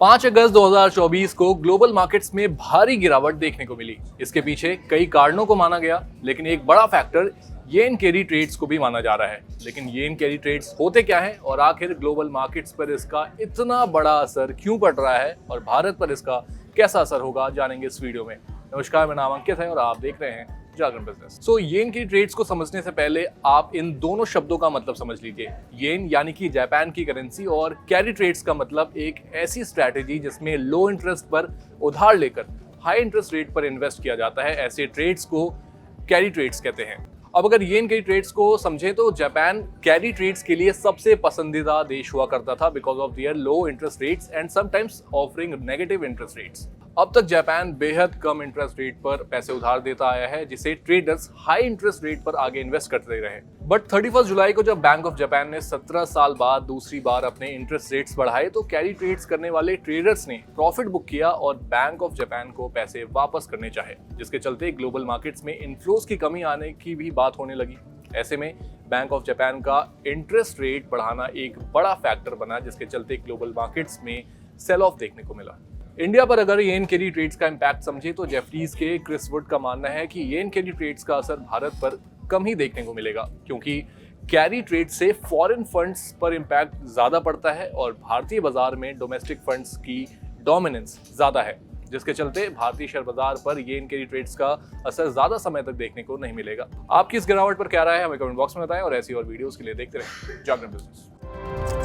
5 अगस्त 2024 को global markets में भारी गिरावट देखने को मिली। इसके पीछे कई कारणों को माना गया, लेकिन एक बड़ा फैक्टर येन कैरी ट्रेड्स को भी माना जा रहा है। लेकिन येन कैरी ट्रेड्स होते क्या हैं और आखिर ग्लोबल मार्केट्स पर इसका इतना बड़ा असर क्यों पड़ रहा है और भारत पर इसका कैसा असर होगा, जानेंगे इस वीडियो में। नमस्कार, मेरा नाम अंकित है और आप देख रहे हैं जागरण बिजनेस। येन की ट्रेड्स को समझने से पहले आप इन दोनों शब्दों का मतलब समझ लीजिए। येन यानी कि जापान की करेंसी और कैरी ट्रेड्स का मतलब एक ऐसी स्ट्रैटेजी जिसमें लो इंटरेस्ट पर उधार लेकर हाई इंटरेस्ट रेट पर इन्वेस्ट किया जाता है। ऐसे ट्रेड्स को कैरी ट्रेड्स कहते हैं। अब अगर येन कैरी ट्रेड्स को समझें तो जापान कैरी ट्रेड्स के लिए सबसे पसंदीदा देश हुआ करता था because of their low interest rates and sometimes offering negative interest rates. अब तक जापान बेहद कम इंटरेस्ट रेट पर पैसे उधार देता आया है, जिसे ट्रेडर्स हाई इंटरेस्ट रेट पर आगे इन्वेस्ट करते रहे। बट 31 जुलाई को जब बैंक ऑफ जापान ने 17 साल बाद दूसरी बार अपने इंटरेस्ट रेट्स बढ़ाए तो कैरी ट्रेड्स करने वाले ट्रेडर्स ने प्रॉफिट बुक किया और बैंक ऑफ जापान को पैसे वापस करने चाहे, जिसके चलते ग्लोबल मार्केट्स में इनफ्लोज की कमी आने की भी बात होने लगी। ऐसे में बैंक ऑफ जापान का इंटरेस्ट रेट बढ़ाना एक बड़ा फैक्टर बना, जिसके चलते ग्लोबल मार्केट्स में सेल ऑफ देखने को मिला। इंडिया पर अगर येन कैरी ट्रेड्स का इम्पैक्ट समझे तो जेफरीज के क्रिस वुड का मानना है कि येन कैरी ट्रेड्स का असर भारत पर कम ही देखने को मिलेगा, क्योंकि कैरी ट्रेड से फॉरेन फंड्स पर इम्पैक्ट ज्यादा पड़ता है और भारतीय बाजार में डोमेस्टिक फंड्स की डोमिनेंस ज्यादा है, जिसके चलते भारतीय शेयर बाजार पर येन कैरी ट्रेड्स का असर ज्यादा समय तक देखने को नहीं मिलेगा। आपकी इस गिरावट पर क्या राय है, हमें कमेंट बॉक्स में बताएं और ऐसी और वीडियोस के लिए देखते रहें जागरण बिजनेस।